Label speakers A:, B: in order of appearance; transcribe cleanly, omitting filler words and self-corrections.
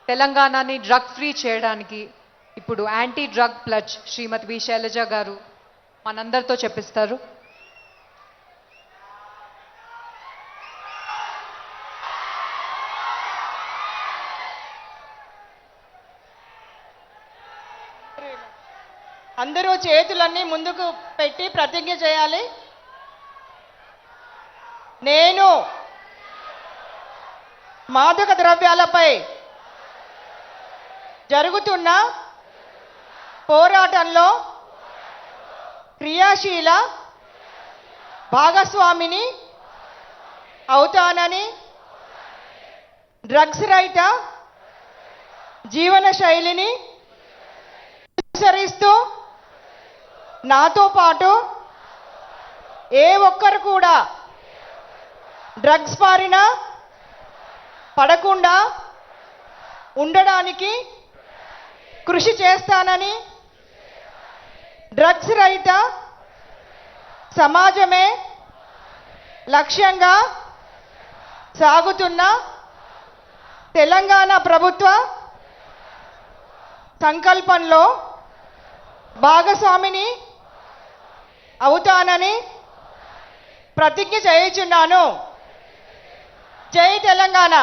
A: తెలంగాణని drug free చేయడానికి ఇప్పుడు యాంటీ డ్రగ్ ప్లజ్ శ్రీమతి వి శైలజ గారు మనందరితో చెప్పిస్తారు.
B: అందరూ చేతులన్నీ ముందుకు పెట్టి ప్రతిజ్ఞ చేయాలి. నేను మాదక ద్రవ్యాలపై జరుగుతున్న పోరాటంలో క్రియాశీల భాగస్వామిని అవుతానని, డ్రగ్స్ రహిత జీవన శైలిని అనుసరిస్తూ నాతో పాటు ఏ ఒక్కరు కూడా డ్రగ్స్ బారిన పడకుండా ఉండడానికి కృషి చేస్తానని, డ్రగ్స్ రహిత సమాజమే లక్ష్యంగా సాగుతున్న తెలంగాణ ప్రభుత్వ సంకల్పంలో భాగస్వామిని అవుతానని ప్రతిజ్ఞ చేయుచున్నాను. జై తెలంగాణ.